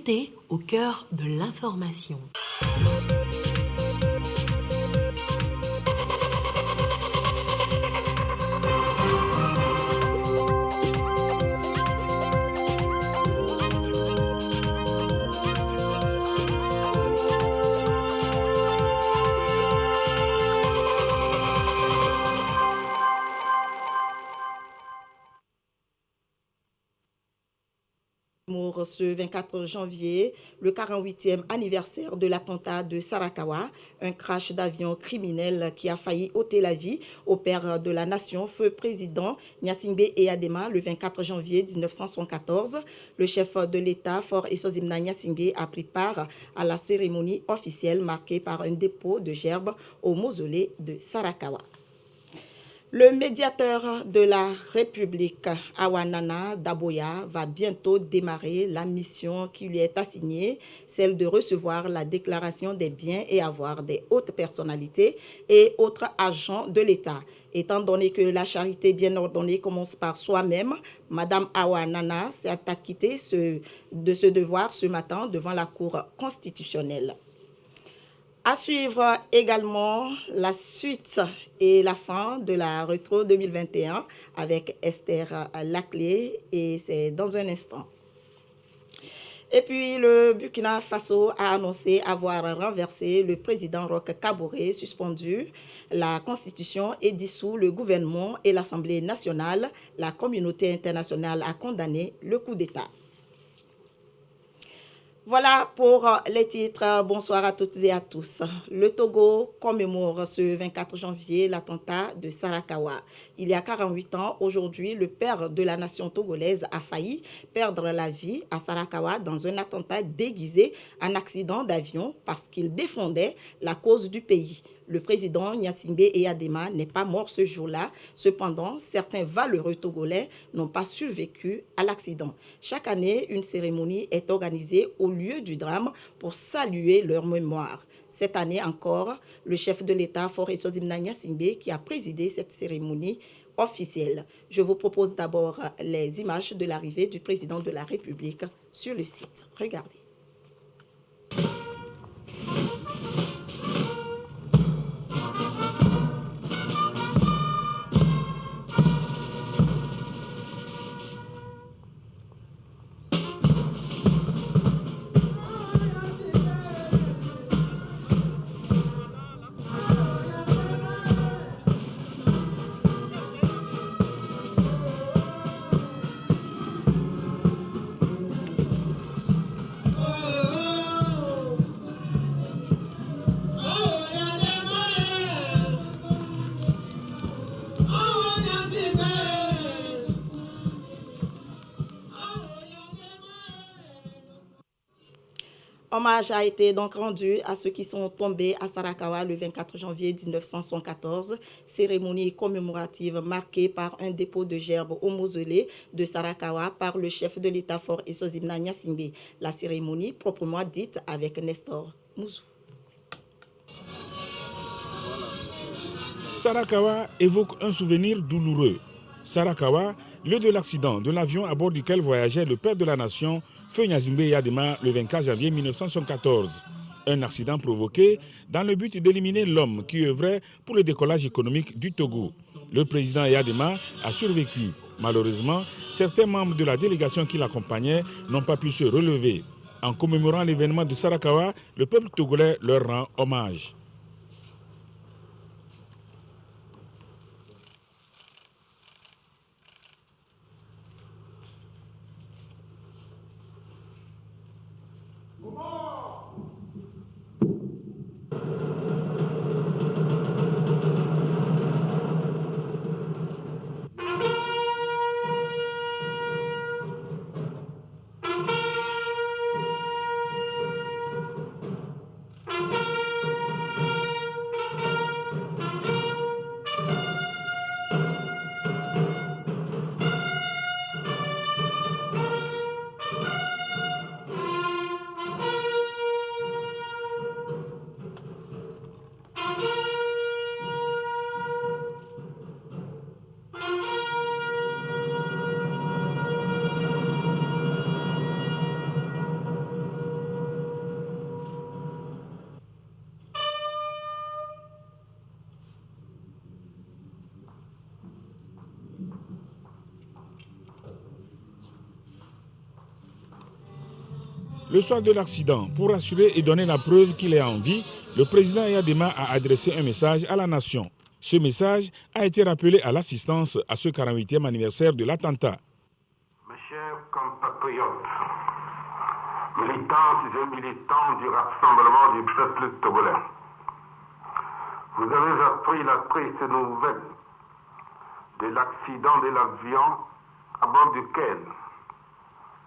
santé au cœur de l'information. Ce 24 janvier, le 48e anniversaire de l'attentat de Sarakawa, un crash d'avion criminel qui a failli ôter la vie au père de la nation, feu président Gnassingbé Eyadema, le 24 janvier 1974. Le chef de l'État, Faure Essozimna Gnassingbé, a pris part à la cérémonie officielle marquée par un dépôt de gerbes au mausolée de Sarakawa. Le médiateur de la République, Awanana Daboya, va bientôt démarrer la mission qui lui est assignée, celle de recevoir la déclaration des biens et avoirs des hautes personnalités et autres agents de l'État. Étant donné que la charité bien ordonnée commence par soi-même, Madame Awanana s'est acquittée de ce devoir ce matin devant la Cour constitutionnelle. À suivre également la suite et la fin de la Rétro 2021 avec Esther Laclé et c'est dans un instant. Et puis le Burkina Faso a annoncé avoir renversé le président Roch Kaboré, suspendu la Constitution et dissous le gouvernement et l'Assemblée nationale. La communauté internationale a condamné le coup d'État. Voilà pour les titres. Bonsoir à toutes et à tous. Le Togo commémore ce 24 janvier l'attentat de Sarakawa. Il y a 48 ans, aujourd'hui, le père de la nation togolaise a failli perdre la vie à Sarakawa dans un attentat déguisé en accident d'avion parce qu'il défendait la cause du pays. Le président Gnassingbé Eyadema n'est pas mort ce jour-là. Cependant, certains valeureux Togolais n'ont pas survécu à l'accident. Chaque année, une cérémonie est organisée au lieu du drame pour saluer leur mémoire. Cette année encore, le chef de l'État, Faure Essozimna Gnassingbé, qui a présidé cette cérémonie officielle. Je vous propose d'abord les images de l'arrivée du président de la République sur le site. Regardez. Hommage a été donc rendu à ceux qui sont tombés à Sarakawa le 24 janvier 1974, cérémonie commémorative marquée par un dépôt de gerbes au mausolée de Sarakawa par le chef de l'État Faure Essozimna Gnassingbé. La cérémonie proprement dite avec Nestor Mouzou. Sarakawa évoque un souvenir douloureux. Sarakawa, lieu de l'accident de l'avion à bord duquel voyageait le père de la nation, Feu Gnassingbé Eyadema, le 24 janvier 1974. Un accident provoqué dans le but d'éliminer l'homme qui œuvrait pour le décollage économique du Togo. Le président Eyadema a survécu. Malheureusement, certains membres de la délégation qui l'accompagnaient n'ont pas pu se relever. En commémorant l'événement de Sarakawa, le peuple togolais leur rend hommage. Le soir de l'accident, pour rassurer et donner la preuve qu'il est en vie, le président Eyadema a adressé un message à la nation. Ce message a été rappelé à l'assistance à ce 48e anniversaire de l'attentat. Mes chers compatriotes, militantes et militants du Rassemblement du peuple togolais, vous avez appris la triste nouvelle de l'accident de l'avion à bord duquel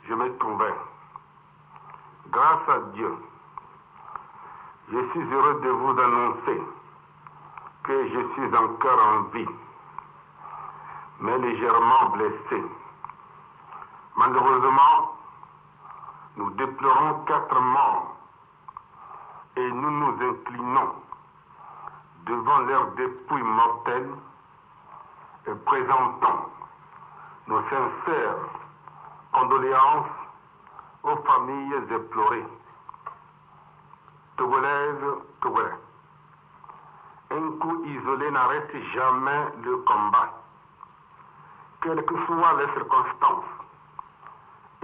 je me trouvais. Grâce à Dieu, je suis heureux de vous annoncer que je suis encore en vie, mais légèrement blessé. Malheureusement, nous déplorons 4 morts et nous nous inclinons devant leurs dépouilles mortelles et présentons nos sincères condoléances aux familles éplorées. Togolaises, Togolais, un coup isolé n'arrête jamais le combat, quelles que soient les circonstances.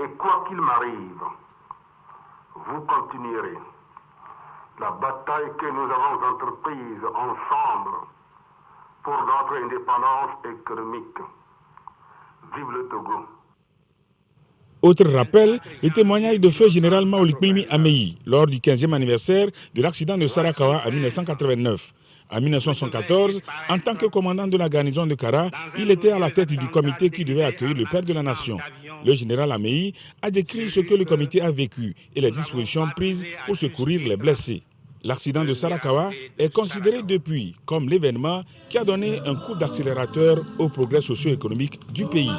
Et quoi qu'il m'arrive, vous continuerez la bataille que nous avons entreprise ensemble pour notre indépendance économique. Vive le Togo! Autre rappel, le témoignage de feu général Maolik Milmi Ameyi lors du 15e anniversaire de l'accident de Sarakawa en 1989. En 1974, en tant que commandant de la garnison de Kara, il était à la tête du comité qui devait accueillir le père de la nation. Le général Ameyi a décrit ce que le comité a vécu et les dispositions prises pour secourir les blessés. L'accident de Sarakawa est considéré depuis comme l'événement qui a donné un coup d'accélérateur au progrès socio-économique du pays.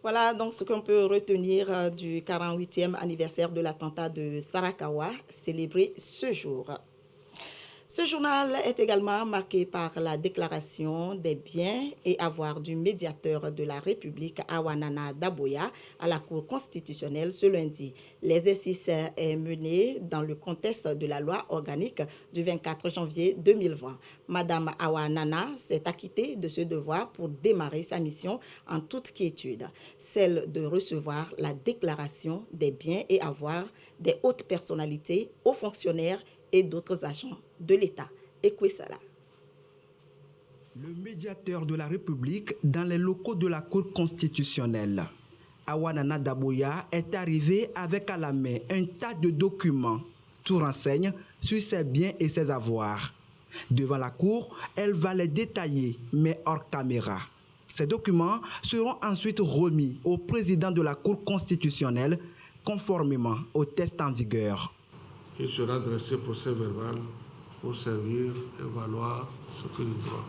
Voilà donc ce qu'on peut retenir du 48e anniversaire de l'attentat de Sarakawa, célébré ce jour. Ce journal est également marqué par la déclaration des biens et avoirs du médiateur de la République, Awanana Daboya, à la Cour constitutionnelle ce lundi. L'exercice est mené dans le contexte de la loi organique du 24 janvier 2020. Madame Awanana s'est acquittée de ce devoir pour démarrer sa mission en toute quiétude, celle de recevoir la déclaration des biens et avoirs des hautes personnalités, hauts fonctionnaires et d'autres agents de l'État. Ekwesala. Le médiateur de la République dans les locaux de la Cour constitutionnelle, Awanana Daboya, est arrivé avec à la main un tas de documents. Tout renseigne sur ses biens et ses avoirs. Devant la Cour, elle va les détailler, mais hors caméra. Ces documents seront ensuite remis au président de la Cour constitutionnelle, conformément au texte en vigueur. Il sera dressé procès verbal pour servir et valoir ce que le droit.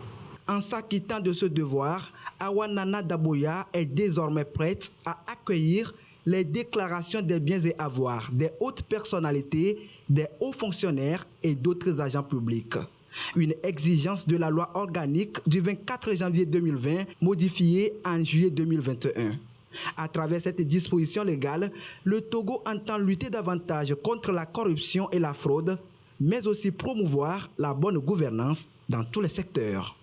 En s'acquittant de ce devoir, Awanana Daboya est désormais prête à accueillir les déclarations des biens et avoirs des hautes personnalités, des hauts fonctionnaires et d'autres agents publics. Une exigence de la loi organique du 24 janvier 2020, modifiée en juillet 2021. À travers cette disposition légale, le Togo entend lutter davantage contre la corruption et la fraude, mais aussi promouvoir la bonne gouvernance dans tous les secteurs.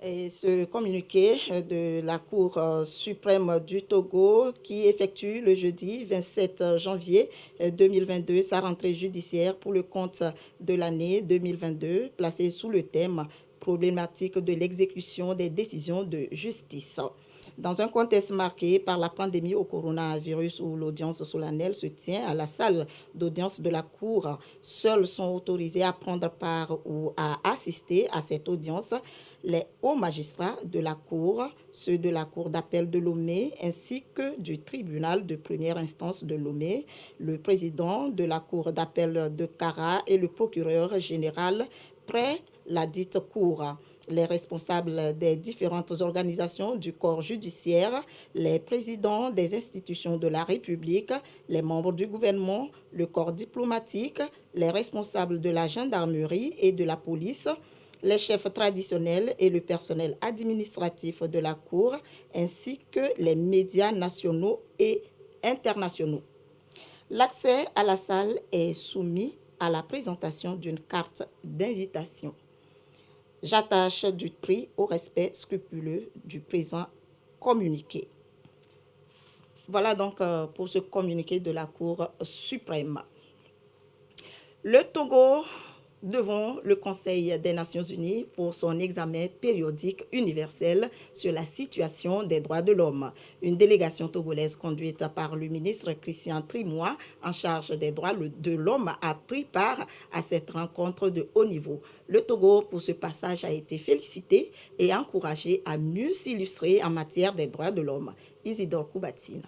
Et ce communiqué de la Cour suprême du Togo qui effectue le jeudi 27 janvier 2022 sa rentrée judiciaire pour le compte de l'année 2022, placé sous le thème problématique de l'exécution des décisions de justice. Dans un contexte marqué par la pandémie au coronavirus où l'audience solennelle se tient à la salle d'audience de la Cour, seuls sont autorisés à prendre part ou à assister à cette audience les hauts magistrats de la Cour, ceux de la Cour d'appel de Lomé ainsi que du tribunal de première instance de Lomé, le président de la Cour d'appel de Kara et le procureur général près la dite Cour. Les responsables des différentes organisations du corps judiciaire, les présidents des institutions de la République, les membres du gouvernement, le corps diplomatique, les responsables de la gendarmerie et de la police, les chefs traditionnels et le personnel administratif de la Cour, ainsi que les médias nationaux et internationaux. L'accès à la salle est soumis à la présentation d'une carte d'invitation. J'attache du prix au respect scrupuleux du présent communiqué. Voilà donc pour ce communiqué de la Cour suprême. Le Togo devant le Conseil des Nations Unies pour son examen périodique universel sur la situation des droits de l'homme. Une délégation togolaise conduite par le ministre Christian Trimois en charge des droits de l'homme a pris part à cette rencontre de haut niveau. Le Togo, pour ce passage, a été félicité et encouragé à mieux s'illustrer en matière des droits de l'homme. Isidore Koubatine.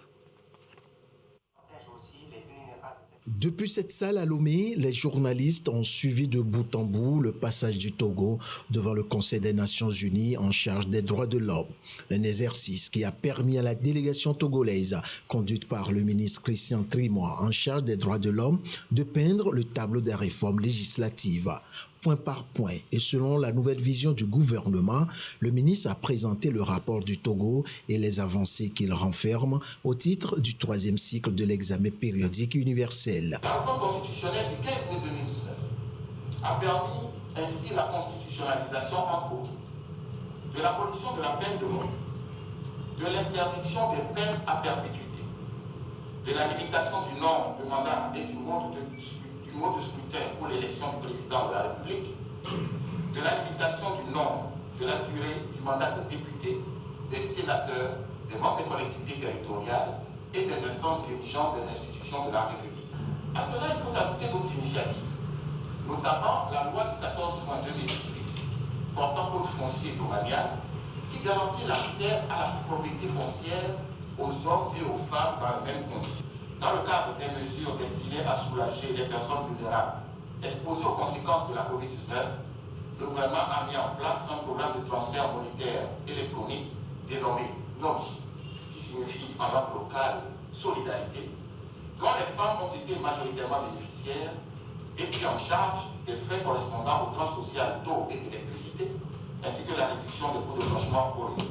Depuis cette salle à Lomé, les journalistes ont suivi de bout en bout le passage du Togo devant le Conseil des Nations Unies en charge des droits de l'homme. Un exercice qui a permis à la délégation togolaise, conduite par le ministre Christian Trimois en charge des droits de l'homme, de peindre le tableau des réformes législatives. Point par point, et selon la nouvelle vision du gouvernement, le ministre a présenté le rapport du Togo et les avancées qu'il renferme au titre du 3e cycle de l'examen périodique universel. La réforme constitutionnelle du 15 mai 2019 a permis ainsi la constitutionnalisation en cours de l'abolition de la peine de mort, de l'interdiction des peines à perpétuité, de la limitation du nombre de mandats et du mode de scrutin pour l'élection du président de la République, de la limitation du nombre, de la durée du mandat de député, des sénateurs, des membres des collectivités territoriales et des instances dirigeantes des institutions de la République. À cela, il faut ajouter d'autres initiatives, notamment la loi du 14 juin 2018 portant code foncier domanial qui garantit l'accès à la propriété foncière aux hommes et aux femmes dans les mêmes conditions. Dans le cadre des mesures destinées à soulager les personnes vulnérables exposées aux conséquences de la COVID-19, le gouvernement a mis en place un programme de transfert monétaire électronique dénommé NOMS, qui signifie en langue locale solidarité, dont les femmes ont été majoritairement bénéficiaires et pris en charge des frais correspondant au plan social d'eau et d'électricité, ainsi que la réduction des coûts de logement pour eux.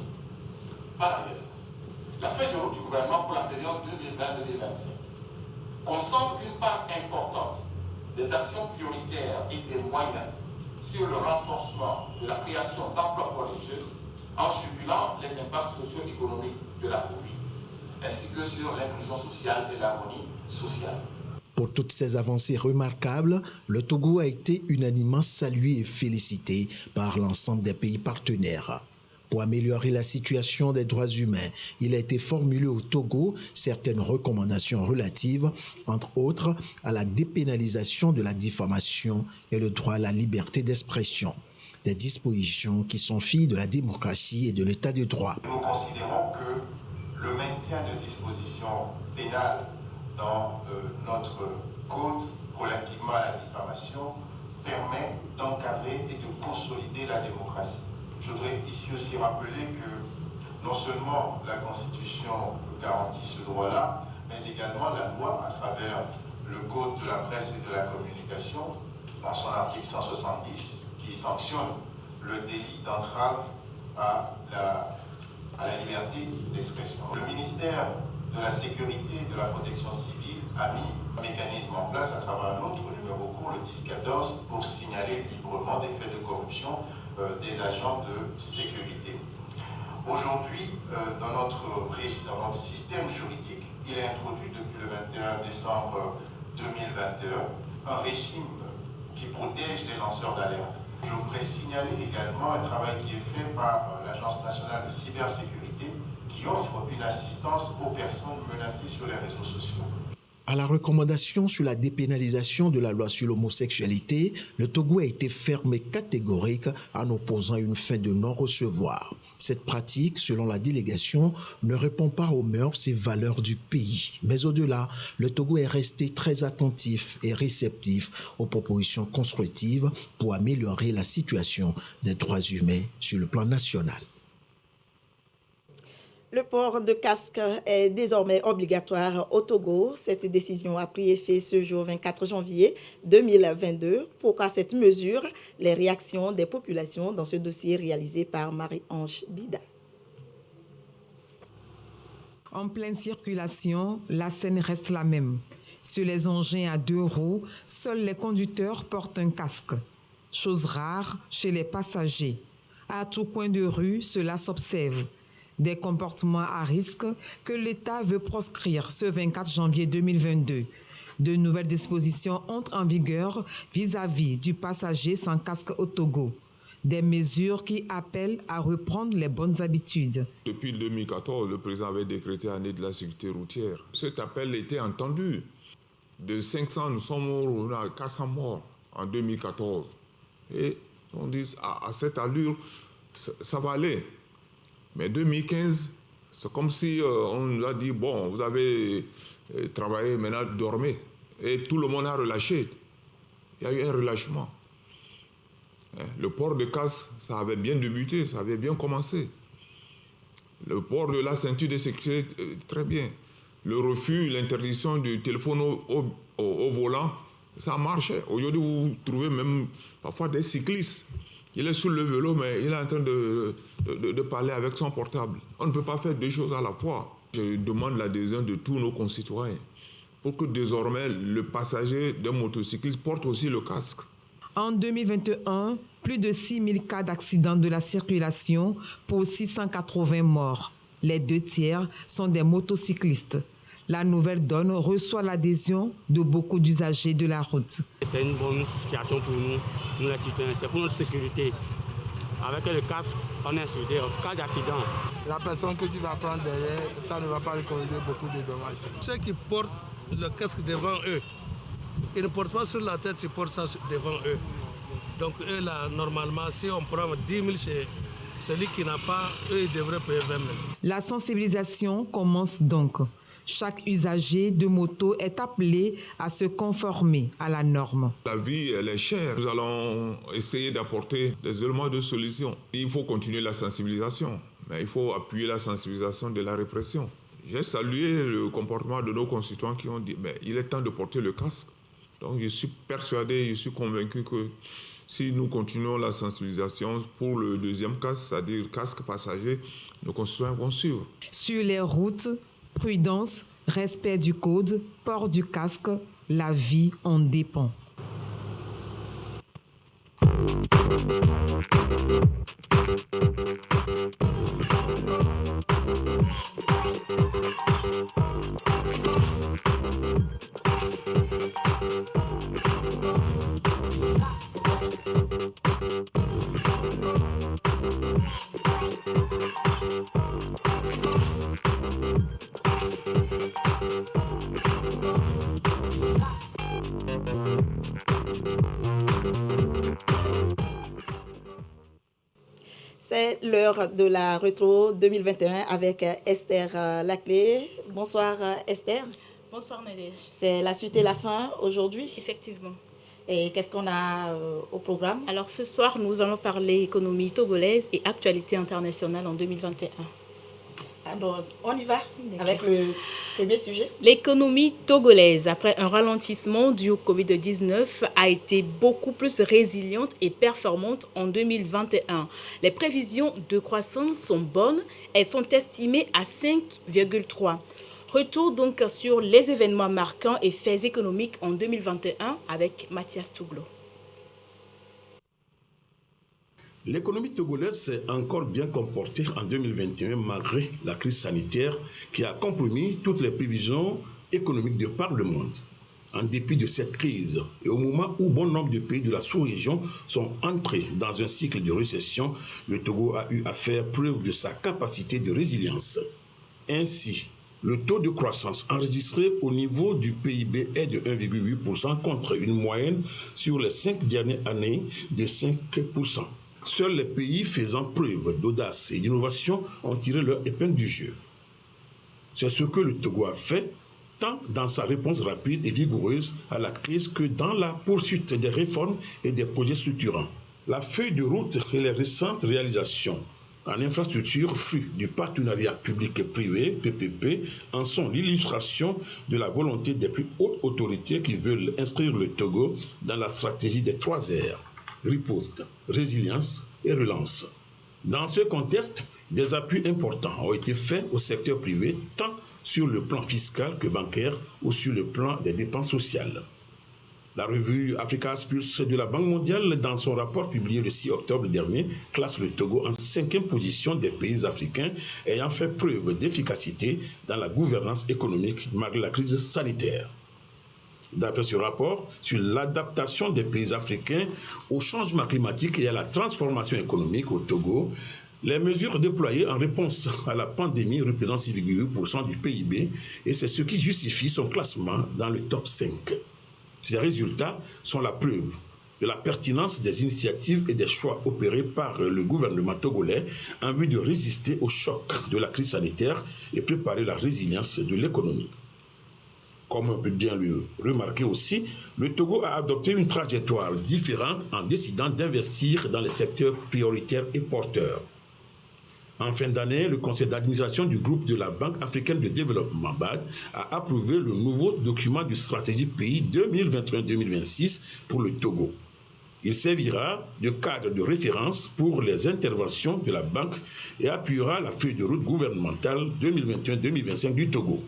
Par ailleurs, la feuille de route du gouvernement pour la période 2020-2025 concentre une part importante des actions prioritaires et des moyens sur le renforcement de la création d'emplois pour les jeunes en jugulant les impacts socio-économiques de la COVID, ainsi que sur l'inclusion sociale et l'harmonie sociale. Pour toutes ces avancées remarquables, le Togo a été unanimement salué et félicité par l'ensemble des pays partenaires. Pour améliorer la situation des droits humains, il a été formulé au Togo certaines recommandations relatives, entre autres, à la dépénalisation de la diffamation et le droit à la liberté d'expression. Des dispositions qui sont filles de la démocratie et de l'état de droit. Nous considérons que le maintien de dispositions pénales dans notre code relativement à la diffamation permet d'encadrer et de consolider la démocratie. Je voudrais ici aussi rappeler que non seulement la Constitution garantit ce droit-là, mais également la loi à travers le Code de la presse et de la communication, dans son article 170, qui sanctionne le délit d'entrave à la liberté d'expression. Le ministère de la Sécurité et de la Protection civile a mis un mécanisme en place à travers un autre numéro court, le 1014, pour signaler librement des faits de corruption des agents de sécurité. Aujourd'hui, dans notre système juridique, il est introduit depuis le 21 décembre 2021 un régime qui protège les lanceurs d'alerte. Je voudrais signaler également un travail qui est fait par l'Agence nationale de cybersécurité qui offre une assistance aux personnes menacées sur les réseaux sociaux. À la recommandation sur la dépénalisation de la loi sur l'homosexualité, le Togo a été ferme et catégorique en opposant une fin de non-recevoir. Cette pratique, selon la délégation, ne répond pas aux mœurs et valeurs du pays. Mais au-delà, le Togo est resté très attentif et réceptif aux propositions constructives pour améliorer la situation des droits humains sur le plan national. Le port de casque est désormais obligatoire au Togo. Cette décision a pris effet ce jour 24 janvier 2022. Pourquoi cette mesure? Les réactions des populations dans ce dossier réalisé par Marie-Ange Bida. En pleine circulation, la scène reste la même. Sur les engins à 2 roues, seuls les conducteurs portent un casque. Chose rare chez les passagers. À tout coin de rue, cela s'observe. Des comportements à risque que l'État veut proscrire ce 24 janvier 2022. De nouvelles dispositions entrent en vigueur vis-à-vis du passager sans casque au Togo. Des mesures qui appellent à reprendre les bonnes habitudes. Depuis 2014, le président avait décrété année de la sécurité routière. Cet appel était entendu. De 500, nous sommes morts, on a 400 morts en 2014. Et on dit à cette allure, ça va aller. Mais 2015, c'est comme si on nous a dit, bon, vous avez travaillé, maintenant dormez. Et tout le monde a relâché. Il y a eu un relâchement. Le port de casque, ça avait bien débuté, ça avait bien commencé. Le port de la ceinture de sécurité, très bien. Le refus, l'interdiction du téléphone au volant, ça marchait. Aujourd'hui, vous trouvez même parfois des cyclistes. Il est sur le vélo, mais il est en train de parler avec son portable. On ne peut pas faire deux choses à la fois. Je demande l'adhésion de tous nos concitoyens pour que désormais le passager d'un motocycliste porte aussi le casque. En 2021, plus de 6 000 cas d'accidents de la circulation pour 680 morts. Les 2 tiers sont des motocyclistes. La nouvelle donne reçoit l'adhésion de beaucoup d'usagers de la route. C'est une bonne situation pour nous les citoyens. C'est pour notre sécurité. Avec le casque, on est assuré en cas d'accident. La personne que tu vas prendre derrière, ça ne va pas lui causer beaucoup de dommages. Ceux qui portent le casque devant eux, ils ne portent pas sur la tête, ils portent ça devant eux. Donc eux, là, normalement, si on prend 10 000 chez celui qui n'a pas, eux, ils devraient payer 20 000. La sensibilisation commence donc. Chaque usager de moto est appelé à se conformer à la norme. La vie, elle est chère. Nous allons essayer d'apporter des éléments de solution. Il faut continuer la sensibilisation, mais il faut appuyer la sensibilisation de la répression. J'ai salué le comportement de nos concitoyens qui ont dit « il est temps de porter le casque ». Donc je suis persuadé, je suis convaincu que si nous continuons la sensibilisation pour le deuxième casque, c'est-à-dire casque passager, nos concitoyens vont suivre. Sur les routes, prudence, respect du code, port du casque, la vie en dépend. C'est l'heure de la rétro 2021 avec Esther Laclé. Bonsoir Esther. Bonsoir Nadège. C'est la suite et la fin aujourd'hui. Effectivement. Et qu'est-ce qu'on a au programme? Alors ce soir, nous allons parler économie togolaise et actualité internationale en 2021. Alors, on y va avec le premier sujet. L'économie togolaise, après un ralentissement dû au Covid-19, a été beaucoup plus résiliente et performante en 2021. Les prévisions de croissance sont bonnes. Elles sont estimées à 5,3. Retour donc sur les événements marquants et faits économiques en 2021 avec Mathias Touglo. L'économie togolaise s'est encore bien comportée en 2021 malgré la crise sanitaire qui a compromis toutes les prévisions économiques de par le monde. En dépit de cette crise et au moment où bon nombre de pays de la sous-région sont entrés dans un cycle de récession, le Togo a eu à faire preuve de sa capacité de résilience. Ainsi, le taux de croissance enregistré au niveau du PIB est de 1,8% contre une moyenne sur les 5 dernières années de 5%. Seuls les pays faisant preuve d'audace et d'innovation ont tiré leur épingle du jeu. C'est ce que le Togo a fait, tant dans sa réponse rapide et vigoureuse à la crise que dans la poursuite des réformes et des projets structurants. La feuille de route et les récentes réalisations en infrastructure, fruit du partenariat public et privé, PPP, en sont l'illustration de la volonté des plus hautes autorités qui veulent inscrire le Togo dans la stratégie des 3 R, riposte, résilience et relance. Dans ce contexte, des appuis importants ont été faits au secteur privé, tant sur le plan fiscal que bancaire ou sur le plan des dépenses sociales. La revue Africa Pulse de la Banque mondiale, dans son rapport publié le 6 octobre dernier, classe le Togo en 5e position des pays africains ayant fait preuve d'efficacité dans la gouvernance économique malgré la crise sanitaire. D'après ce rapport sur l'adaptation des pays africains au changement climatique et à la transformation économique au Togo, les mesures déployées en réponse à la pandémie représentent 6,8% du PIB et c'est ce qui justifie son classement dans le top 5. Ces résultats sont la preuve de la pertinence des initiatives et des choix opérés par le gouvernement togolais en vue de résister au choc de la crise sanitaire et préparer la résilience de l'économie. Comme on peut bien le remarquer aussi, le Togo a adopté une trajectoire différente en décidant d'investir dans les secteurs prioritaires et porteurs. En fin d'année, le conseil d'administration du groupe de la Banque africaine de développement BAD a approuvé le nouveau document de stratégie pays 2021-2026 pour le Togo. Il servira de cadre de référence pour les interventions de la banque et appuiera la feuille de route gouvernementale 2021-2025 du Togo.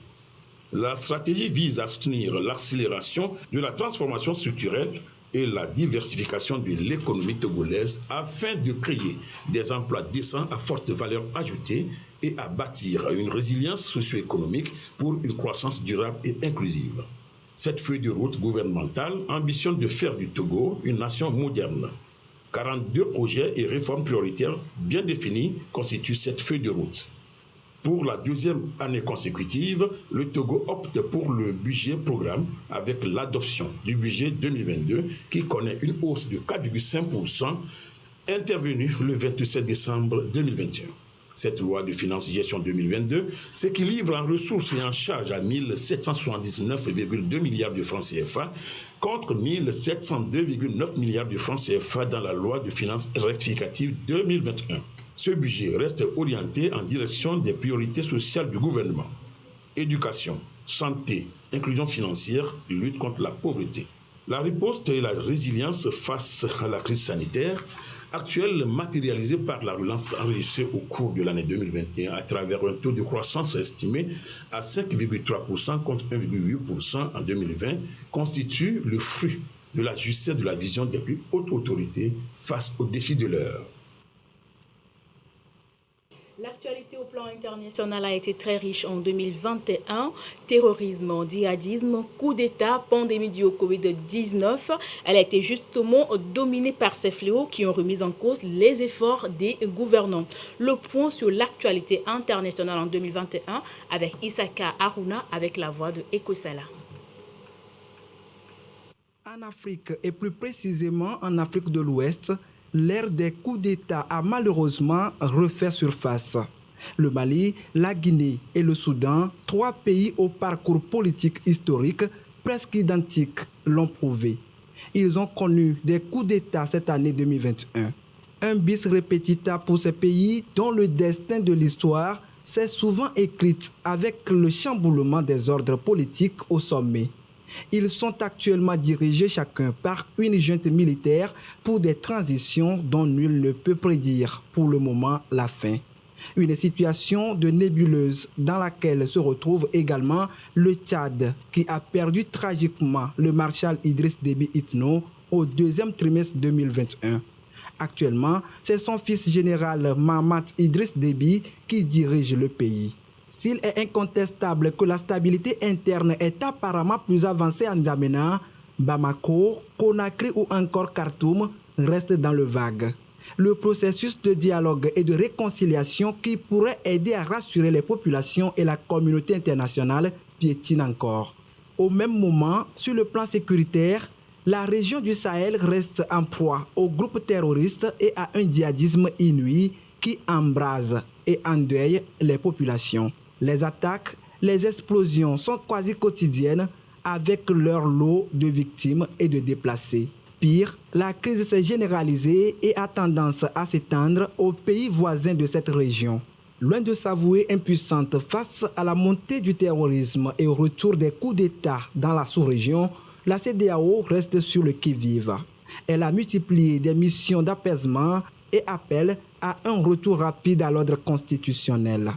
La stratégie vise à soutenir l'accélération de la transformation structurelle et la diversification de l'économie togolaise afin de créer des emplois décents à forte valeur ajoutée et à bâtir une résilience socio-économique pour une croissance durable et inclusive. Cette feuille de route gouvernementale ambitionne de faire du Togo une nation moderne. 42 projets et réformes prioritaires bien définis constituent cette feuille de route. Pour la 2e année consécutive, le Togo opte pour le budget programme avec l'adoption du budget 2022 qui connaît une hausse de 4,5% intervenue le 27 décembre 2021. Cette loi de finances gestion 2022 s'équilibre en ressources et en charges à 1779,2 milliards de francs CFA contre 1702,9 milliards de francs CFA dans la loi de finances rectificative 2021. Ce budget reste orienté en direction des priorités sociales du gouvernement. Éducation, santé, inclusion financière, lutte contre la pauvreté. La riposte et la résilience face à la crise sanitaire actuelle matérialisée par la relance enregistrée au cours de l'année 2021 à travers un taux de croissance estimé à 5,3% contre 1,8% en 2020 constitue le fruit de la justesse de la vision des plus hautes autorités face aux défis de l'heure. L'actualité au plan international a été très riche en 2021. Terrorisme, djihadisme, coup d'État, pandémie due au Covid-19. Elle a été justement dominée par ces fléaux qui ont remis en cause les efforts des gouvernants. Le point sur l'actualité internationale en 2021 avec Issaka Haruna avec la voix de Ekosala. En Afrique et plus précisément en Afrique de l'Ouest, l'ère des coups d'État a malheureusement refait surface. Le Mali, la Guinée et le Soudan, 3 pays au parcours politique historique presque identiques, l'ont prouvé. Ils ont connu des coups d'État cette année 2021. Un bis repetita pour ces pays dont le destin de l'histoire s'est souvent écrit avec le chamboulement des ordres politiques au sommet. Ils sont actuellement dirigés chacun par une junte militaire pour des transitions dont nul ne peut prédire pour le moment la fin. Une situation de nébuleuse dans laquelle se retrouve également le Tchad qui a perdu tragiquement le maréchal Idriss Déby Itno au 2e trimestre 2021. Actuellement, c'est son fils général Mahamat Idriss Déby qui dirige le pays. S'il est incontestable que la stabilité interne est apparemment plus avancée en N'Djamena, Bamako, Conakry ou encore Khartoum restent dans le vague. Le processus de dialogue et de réconciliation qui pourrait aider à rassurer les populations et la communauté internationale piétine encore. Au même moment, sur le plan sécuritaire, la région du Sahel reste en proie aux groupes terroristes et à un djihadisme inouï qui embrase et endeuille les populations. Les attaques, les explosions sont quasi quotidiennes avec leur lot de victimes et de déplacés. Pire, la crise s'est généralisée et a tendance à s'étendre aux pays voisins de cette région. Loin de s'avouer impuissante face à la montée du terrorisme et au retour des coups d'État dans la sous-région, la CEDEAO reste sur le qui-vive. Elle a multiplié des missions d'apaisement et appelle à un retour rapide à l'ordre constitutionnel.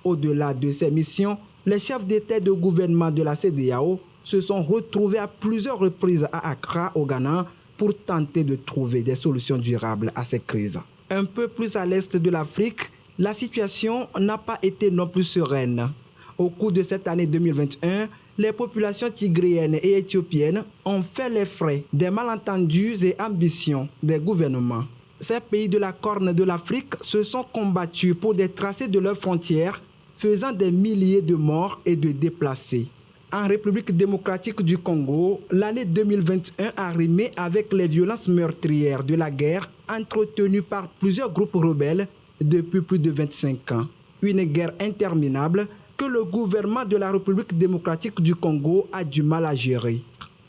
Au-delà de ces missions, les chefs d'État et de gouvernement de la CEDEAO se sont retrouvés à plusieurs reprises à Accra, au Ghana, pour tenter de trouver des solutions durables à ces crises. Un peu plus à l'est de l'Afrique, la situation n'a pas été non plus sereine. Au cours de cette année 2021, les populations tigréennes et éthiopiennes ont fait les frais des malentendus et ambitions des gouvernements. Ces pays de la Corne de l'Afrique se sont combattus pour des tracés de leurs frontières, faisant des milliers de morts et de déplacés. En République démocratique du Congo, l'année 2021 a rimé avec les violences meurtrières de la guerre entretenues par plusieurs groupes rebelles depuis plus de 25 ans. Une guerre interminable que le gouvernement de la République démocratique du Congo a du mal à gérer.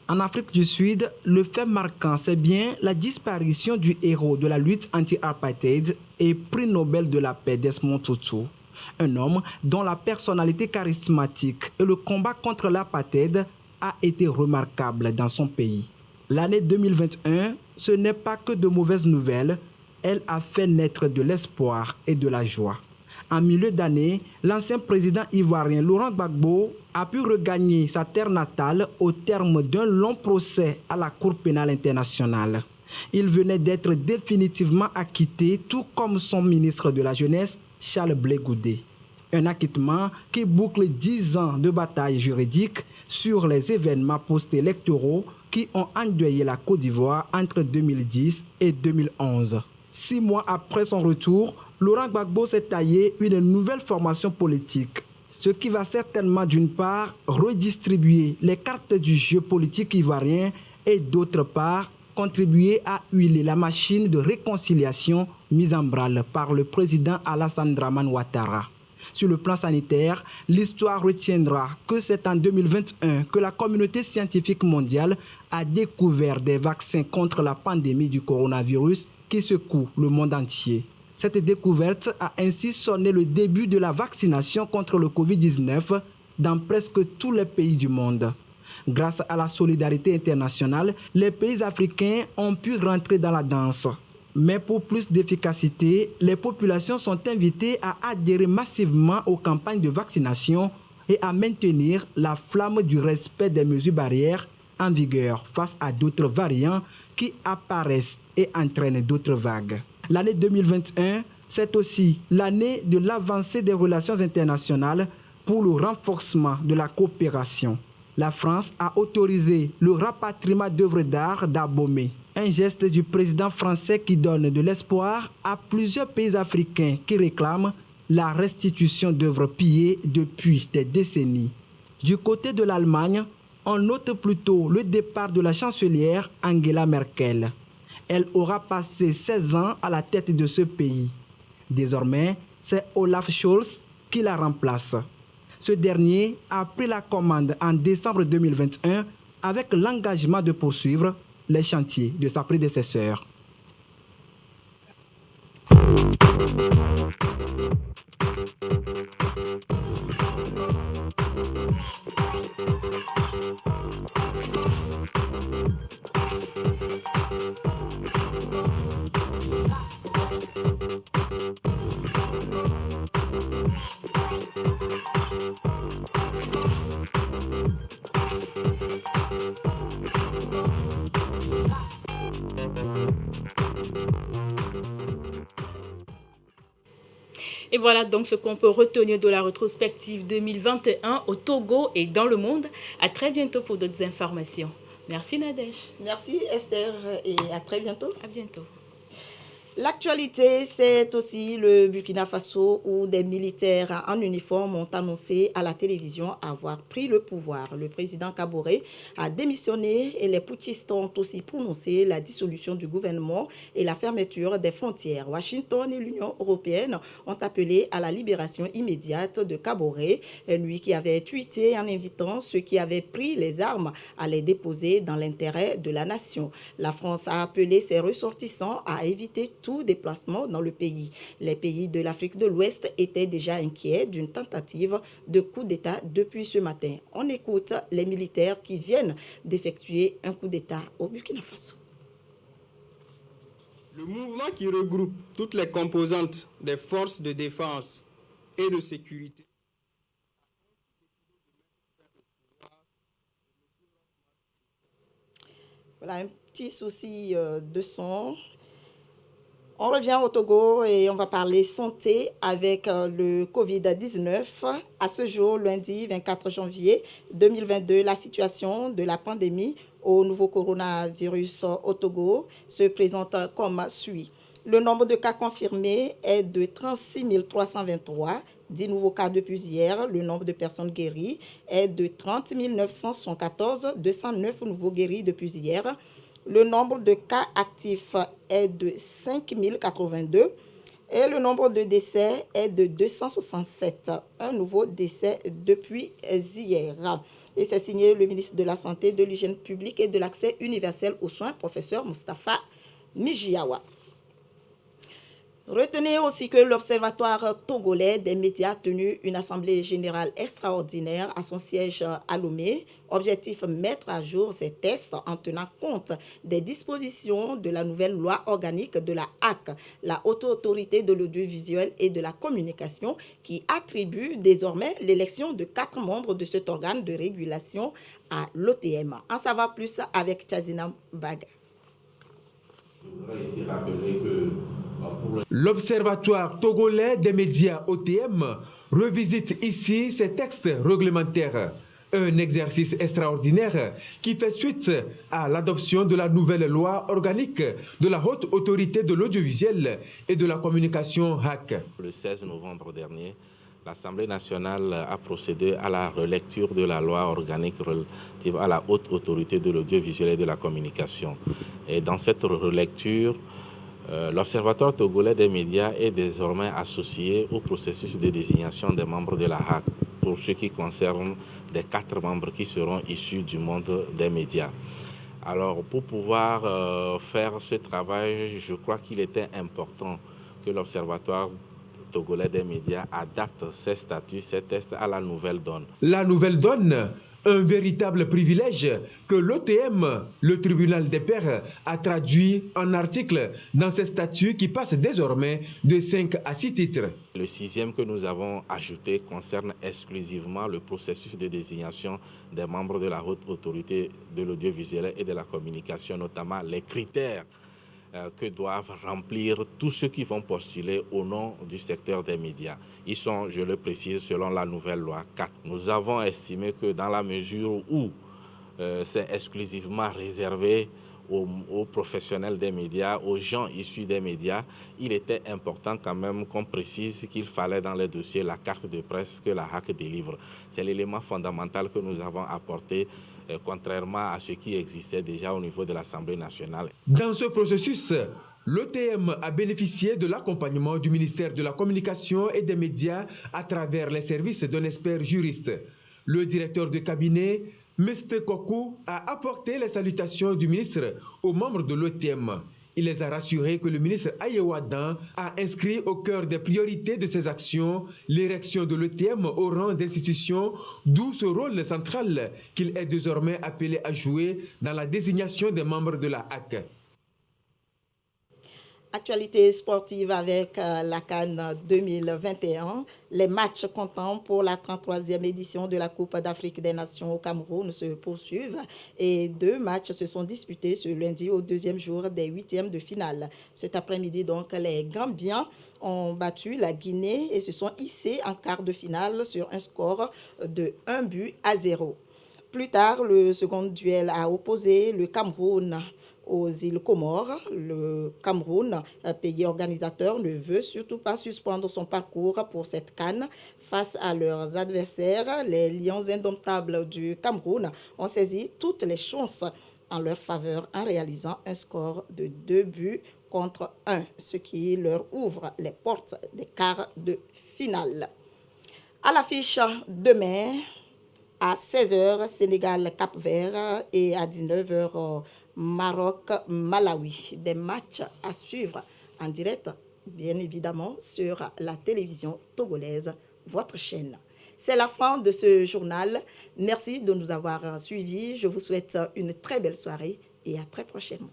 En Afrique du Sud, le fait marquant, c'est bien la disparition du héros de la lutte anti-apartheid et prix Nobel de la paix Desmond Tutu. Un homme dont la personnalité charismatique et le combat contre l'apartheid a été remarquable dans son pays. L'année 2021, ce n'est pas que de mauvaises nouvelles, elle a fait naître de l'espoir et de la joie. En milieu d'année, l'ancien président ivoirien Laurent Gbagbo a pu regagner sa terre natale au terme d'un long procès à la Cour pénale internationale. Il venait d'être définitivement acquitté, tout comme son ministre de la Jeunesse, Charles Blé Goudé. Un acquittement qui boucle 10 ans de bataille juridique sur les événements post-électoraux qui ont endeuillé la Côte d'Ivoire entre 2010 et 2011. 6 mois après son retour, Laurent Gbagbo s'est taillé une nouvelle formation politique, ce qui va certainement d'une part redistribuer les cartes du jeu politique ivoirien et d'autre part contribuer à huiler la machine de réconciliation mise en branle par le président Alassane Dramane Ouattara. Sur le plan sanitaire, l'histoire retiendra que c'est en 2021 que la communauté scientifique mondiale a découvert des vaccins contre la pandémie du coronavirus qui secoue le monde entier. Cette découverte a ainsi sonné le début de la vaccination contre le Covid-19 dans presque tous les pays du monde. Grâce à la solidarité internationale, les pays africains ont pu rentrer dans la danse. Mais pour plus d'efficacité, les populations sont invitées à adhérer massivement aux campagnes de vaccination et à maintenir la flamme du respect des mesures barrières en vigueur face à d'autres variants qui apparaissent et entraînent d'autres vagues. L'année 2021, c'est aussi l'année de l'avancée des relations internationales pour le renforcement de la coopération. La France a autorisé le rapatriement d'œuvres d'art d'Abomey, un geste du président français qui donne de l'espoir à plusieurs pays africains qui réclament la restitution d'œuvres pillées depuis des décennies. Du côté de l'Allemagne, on note plutôt le départ de la chancelière Angela Merkel. Elle aura passé 16 ans à la tête de ce pays. Désormais, c'est Olaf Scholz qui la remplace. Ce dernier a pris la commande en décembre 2021 avec l'engagement de poursuivre les chantiers de sa prédécesseur. Et voilà donc ce qu'on peut retenir de la rétrospective 2021 au Togo et dans le monde. À très bientôt pour d'autres informations. Merci Nadège. Merci Esther et à très bientôt. À bientôt. L'actualité, c'est aussi le Burkina Faso où des militaires en uniforme ont annoncé à la télévision avoir pris le pouvoir. Le président Kaboré a démissionné et les putschistes ont aussi prononcé la dissolution du gouvernement et la fermeture des frontières. Washington et l'Union européenne ont appelé à la libération immédiate de Kaboré, lui qui avait tweeté en invitant ceux qui avaient pris les armes à les déposer dans l'intérêt de la nation. La France a appelé ses ressortissants à éviter tout déplacement dans le pays. Les pays de l'Afrique de l'Ouest étaient déjà inquiets d'une tentative de coup d'État depuis ce matin. On écoute les militaires qui viennent d'effectuer un coup d'État au Burkina Faso. Le mouvement qui regroupe toutes les composantes des forces de défense et de sécurité. Voilà un petit souci de son. On revient au Togo et on va parler santé avec le Covid-19. À ce jour, lundi 24 janvier 2022, la situation de la pandémie au nouveau coronavirus au Togo se présente comme suit. Le nombre de cas confirmés est de 36 323, 10 nouveaux cas depuis hier. Le nombre de personnes guéries est de 30 914, 209 nouveaux guéris depuis hier. Le nombre de cas actifs est de 5 082 et le nombre de décès est de 267. Un nouveau décès depuis hier. Et c'est signé le ministre de la Santé, de l'Hygiène publique et de l'Accès universel aux soins, professeur Moustapha Mijiawa. Retenez aussi que l'Observatoire togolais des médias a tenu une assemblée générale extraordinaire à son siège à Lomé. Objectif, mettre à jour ces tests en tenant compte des dispositions de la nouvelle loi organique de la HAC, la Haute Autorité de l'Audiovisuel et de la Communication, qui attribue désormais l'élection de 4 membres de cet organe de régulation à l'OTM. En savoir plus avec Tchazina Baga. Je voudrais ici rappeler que l'Observatoire togolais des médias OTM revisite ici ses textes réglementaires. Un exercice extraordinaire qui fait suite à l'adoption de la nouvelle loi organique de la Haute Autorité de l'Audiovisuel et de la Communication HAC. Le 16 novembre dernier, l'Assemblée nationale a procédé à la relecture de la loi organique relative à la Haute Autorité de l'Audiovisuel et de la Communication. Et dans cette relecture, l'Observatoire togolais des médias est désormais associé au processus de désignation des membres de la HAC pour ce qui concerne des 4 membres qui seront issus du monde des médias. Alors, pour pouvoir faire ce travail, je crois qu'il était important que l'Observatoire togolais des médias adapte ses statuts, ses tests à la nouvelle donne. La nouvelle donne, un véritable privilège que l'OTM, le tribunal des pairs, a traduit en articles dans ses statuts qui passent désormais de 5 à 6 titres. Le 6e que nous avons ajouté concerne exclusivement le processus de désignation des membres de la Haute Autorité de l'Audiovisuel et de la Communication, notamment les critères que doivent remplir tous ceux qui vont postuler au nom du secteur des médias. Ils sont, je le précise, selon la nouvelle loi 4. Nous avons estimé que dans la mesure où c'est exclusivement réservé aux professionnels des médias, aux gens issus des médias, il était important quand même qu'on précise qu'il fallait dans les dossiers la carte de presse que la HAC délivre. C'est l'élément fondamental que nous avons apporté, contrairement à ce qui existait déjà au niveau de l'Assemblée nationale. Dans ce processus, l'OTM a bénéficié de l'accompagnement du ministère de la Communication et des médias à travers les services d'un expert juriste. Le directeur de cabinet, Mr. Kokou, a apporté les salutations du ministre aux membres de l'OTM. Il les a rassurés que le ministre Ayewadan a inscrit au cœur des priorités de ses actions l'érection de l'OTM au rang d'institution, d'où ce rôle central qu'il est désormais appelé à jouer dans la désignation des membres de la HAC. Actualité sportive avec la CAN 2021. Les matchs comptant pour la 33e édition de la Coupe d'Afrique des Nations au Cameroun se poursuivent et 2 matchs se sont disputés ce lundi au 2e jour des 8e de finale. Cet après-midi, donc, les Gambiens ont battu la Guinée et se sont hissés en quart de finale sur un score de 1-0. Plus tard, le second duel a opposé le Cameroun aux îles Comores. Le Cameroun, pays organisateur, ne veut surtout pas suspendre son parcours pour cette CAN. Face à leurs adversaires, les Lions indomptables du Cameroun ont saisi toutes les chances en leur faveur en réalisant un score de 2-1, ce qui leur ouvre les portes des quarts de finale. À l'affiche demain, à 16h, Sénégal-Cap-Vert et à 19h, Maroc-Malawi. Des matchs à suivre en direct, bien évidemment, sur la télévision togolaise, votre chaîne. C'est la fin de ce journal. Merci de nous avoir suivis. Je vous souhaite une très belle soirée et à très prochainement.